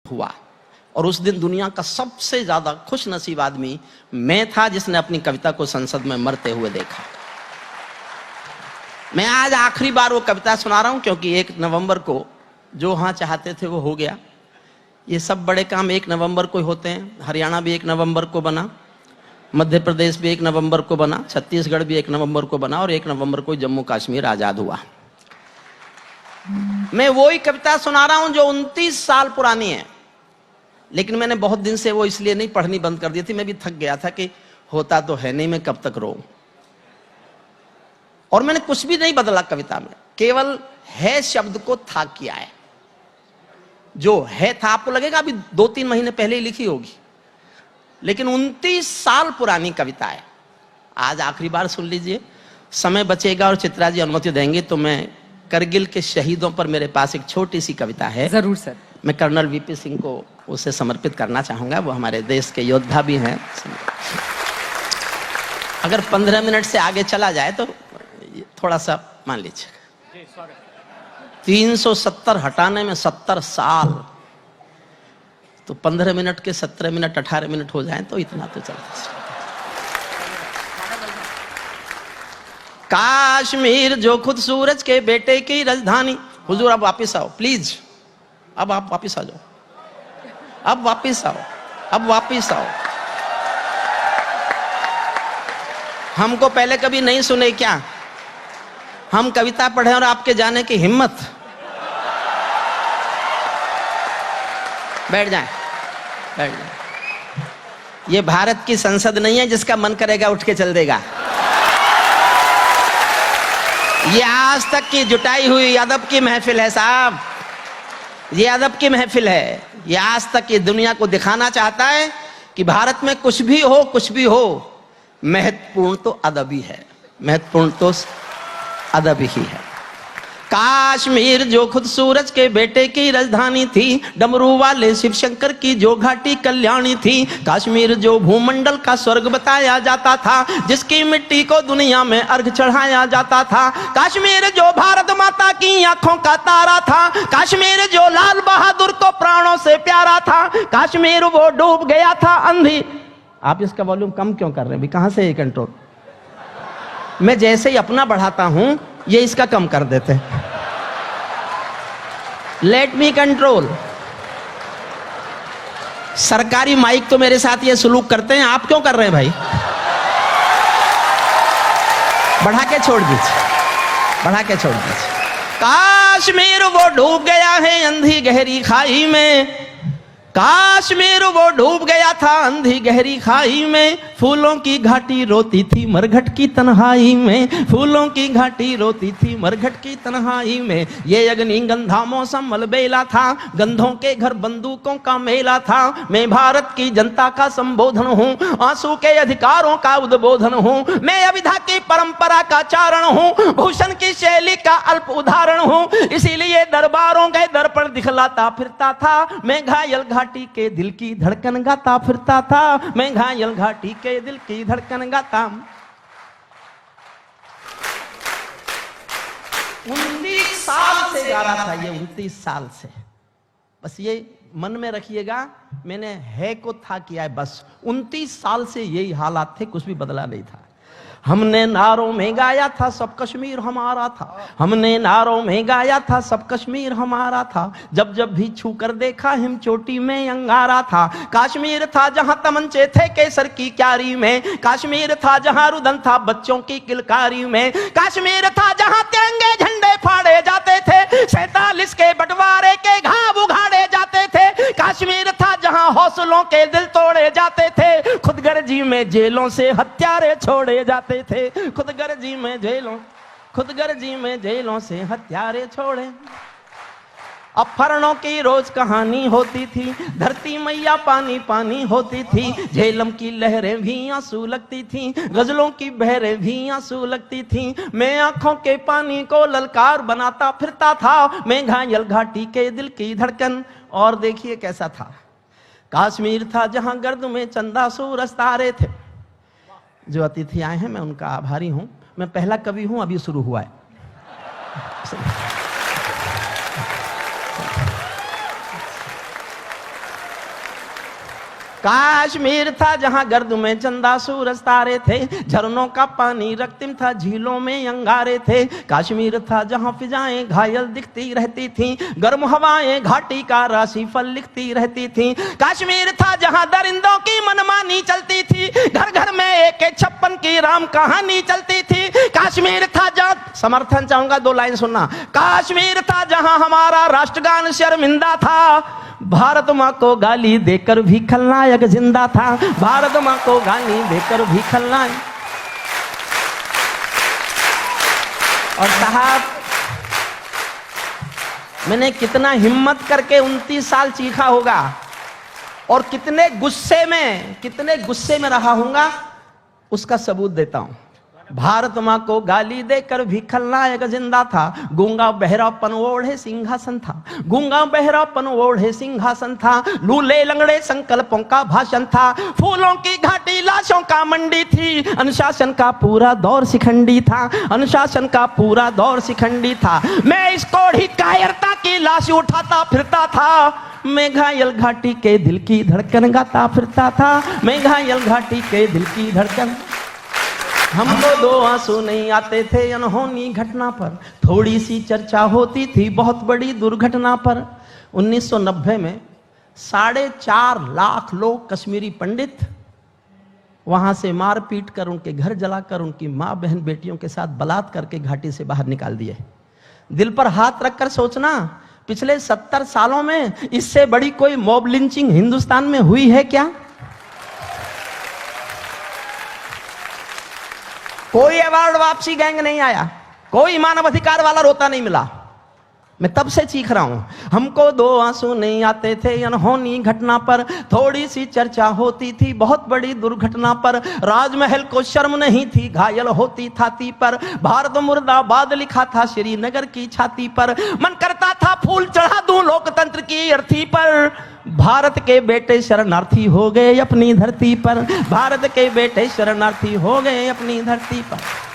हुआ और उस दिन दुनिया का सबसे ज्यादा खुश नसीब आदमी मैं था जिसने अपनी कविता को संसद में मरते हुए देखा। मैं आज आखिरी बार वो कविता सुना रहा हूं क्योंकि 1 नवंबर को जो हाँ चाहते थे वो हो गया। ये सब बड़े काम 1 नवंबर को होते हैं। हरियाणा भी 1 नवंबर को बना, मध्य प्रदेश भी 1 नवंबर को बना, छत्तीसगढ़ भी 1 नवंबर को बना और 1 नवंबर को जम्मू कश्मीर आजाद हुआ। मैं वही कविता सुना रहा हूं जो 29 साल पुरानी है, लेकिन मैंने बहुत दिन से वो इसलिए नहीं पढ़नी बंद कर दी थी। मैं भी थक गया था कि होता तो है नहीं, मैं कब तक रोऊं। और मैंने कुछ भी नहीं बदला कविता में, केवल है शब्द को था किया है। जो है था आपको लगेगा अभी 2-3 महीने पहले ही लिखी होगी, लेकिन 29 साल पुरानी कविता है। आज आखिरी बार सुन लीजिए, समय बचेगा और चित्रा जी अनुमति देंगे तो मैं करगिल के शहीदों पर मेरे पास एक छोटी सी कविता है। जरूर सर। मैं कर्नल वीपी सिंह को उसे समर्पित करना चाहूंगा, वो हमारे देश के योद्धा भी हैं। अगर 15 मिनट से आगे चला जाए तो थोड़ा सा मान लीजिए। 370 हटाने में 70 साल, तो 15 मिनट के 17 मिनट 18 मिनट हो जाए तो इतना तो चलता। कश्मीर जो खुद सूरज के बेटे की राजधानी। हुजूर अब वापिस आओ प्लीज, अब आप वापिस आ जाओ, अब वापिस आओ, अब वापिस आओ। हमको पहले कभी नहीं सुने क्या? हम कविता पढ़े और आपके जाने की हिम्मत। बैठ जाएं, बैठ जाएं। ये भारत की संसद नहीं है जिसका मन करेगा उठ के चल देगा। ये आज तक की जुटाई हुई अदब की महफिल है साहब, ये अदब की महफिल है। ये आज तक की दुनिया को दिखाना चाहता है कि भारत में कुछ भी हो, महत्वपूर्ण तो अदब ही है, महत्वपूर्ण तो अदब ही है। कश्मीर जो खुद सूरज के बेटे की राजधानी थी, डमरू वाले शिव शंकर की जो घाटी कल्याणी थी। कश्मीर जो भूमंडल का स्वर्ग बताया जाता था, जिसकी मिट्टी को दुनिया में अर्घ चढ़ाया जाता था। कश्मीर जो भारत माता की आंखों का तारा था, कश्मीर जो लाल बहादुर को प्राणों से प्यारा था। कश्मीर वो डूब गया था अंधी। आप इसका वॉल्यूम कम क्यों कर रहे हैं? कहां से ये कंट्रोल? मैं जैसे ही अपना बढ़ाता हूं ये इसका कम कर देते हैं। Let me control. सरकारी माइक तो मेरे साथ ये सलूक करते हैं, आप क्यों कर रहे हैं भाई? बढ़ा के छोड़ दीजिए, बढ़ा के छोड़ दीजिए। कश्मीर वो डूब गया है अंधी गहरी खाई में, कश्मीर वो डूब गया था अंधी गहरी खाई में। फूलों की घाटी रोती थी मरघट की तन्हाई में, फूलों की घाटी रोती थी मरघट की तन्हाई में। ये अग्नि गंधा मौसम अलबेला था, गंधों के घर बंदूकों का मेला था। मैं भारत की जनता का संबोधन हूँ, आंसू के अधिकारों का उद्बोधन हूँ। मैं अविधा की परंपरा का चारण हूँ, भूषण की शैली का अल्प उदाहरण हूँ। इसीलिए दरबारों के दर्पण दिखलाता फिरता था। मैं घायल घाटी के दिल की धड़कन गाता फिरता था, मैं घायल घाटी के दिल की धड़कन गाता। 19 साल से गा रहा था ये, 29 साल से। बस ये मन में रखिएगा, मैंने है को था किया है बस। 29 साल से यही हालात थे, कुछ भी बदला नहीं था। हमने नारों में गाया था सब कश्मीर हमारा था, हमने नारों में गाया था सब कश्मीर हमारा था। जब जब भी छू कर देखा हिम चोटी में अंगारा था। कश्मीर था जहां तमंचे थे केसर की क्यारी में, कश्मीर था जहां रुदन था बच्चों की किलकारी में। कश्मीर था जहां तिरंगे झंडे फाड़े जाते थे, 47 के बंटवारे के घाव उघाड़े जाते थे। कश्मीर था जहां हौसलों के दिल तोड़े जाते थे, खुदगर्जी में जेलों से हत्यारे छोड़े जाते थे। खुदगर्जी में जेलों से हत्यारे छोड़े। अपहरणों की रोज कहानी होती थी, धरती मैया पानी पानी होती थी। झेलम की लहरें भी आंसू लगती थी, गजलों की बहरें भी आंसू लगती थी। मैं आंखों के पानी को ललकार बनाता फिरता था, मैं घायल घाटी के दिल की धड़कन। और देखिए कैसा था। कश्मीर था जहां गर्द में चंदा सूरज तारे थे। जो अतिथि आए हैं मैं उनका आभारी हूं। मैं पहला कवि हूं, अभी शुरू हुआ है। काश्मीर था जहां गर्द में चंदा सूरज तारे थे, झरनों का पानी रक्तिम था, झीलों में अंगारे थे। काश्मीर था जहां फिजाएं घायल दिखती रहती थीं, गर्म हवाएं घाटी का राशि फल लिखती रहती थीं। काश्मीर था जहां दरिंदों की मनमानी चलती थी, घर घर में AK-56 की राम कहानी चलती थी। काश्मीर था जहां, समर्थन चाहूंगा, 2 लाइन सुनना। काश्मीर था जहां हमारा राष्ट्रगान शर्मिंदा था, भारत मां को गाली देकर भी खलनायक जिंदा था। भारत मां को गाली देकर भी खलनायक। और साहब, मैंने कितना हिम्मत करके 29 साल चीखा होगा और कितने गुस्से में रहा हूंगा, उसका सबूत देता हूं। भारत मां को गाली देकर भी खलनायक जिंदा था, गूंगा बहरापन ओढ़े सिंहासन था, गूंगा बहरापन ओढ़े सिंहासन था, लूले लंगड़े संकल्पों का भाषण था, फूलों की घाटी लाशों का मंडी थी, अनुशासन का पूरा दौर शिखंडी था, अनुशासन का पूरा दौर शिखंडी था। मैं इस कोढ़ी कायरता की लाश उठाता फिरता था, मैं घायल घाटी के दिल की धड़कन गाता फिरता था, मैं घायल घाटी के दिल की धड़कन। हमको 2 आंसू नहीं आते थे अनहोनी घटना पर, थोड़ी सी चर्चा होती थी बहुत बड़ी दुर्घटना पर। 1990 में 4.5 लाख लोग कश्मीरी पंडित वहां से मार पीट कर, उनके घर जलाकर, उनकी माँ बहन बेटियों के साथ बलात्कार करके घाटी से बाहर निकाल दिए। दिल पर हाथ रखकर सोचना, पिछले 70 सालों में इससे बड़ी कोई मॉब लिंचिंग हिंदुस्तान में हुई है क्या? कोई अवार्ड वापसी गैंग नहीं आया, कोई मानव अधिकार वाला रोता नहीं मिला। मैं तब से चीख रहा हूं, हमको 2 आंसू नहीं आते थे अनहोनी घटना पर, थोड़ी सी चर्चा होती थी बहुत बड़ी दुर्घटना पर, राजमहल को शर्म नहीं थी घायल होती छाती पर, भारत मुर्दाबाद लिखा था श्रीनगर की छाती पर, मन करता था फूल चढ़ा दूं लोकतंत्र की अर्थी पर, भारत के बेटे शरणार्थी हो गए अपनी धरती पर, भारत के बेटे शरणार्थी हो गए अपनी धरती पर।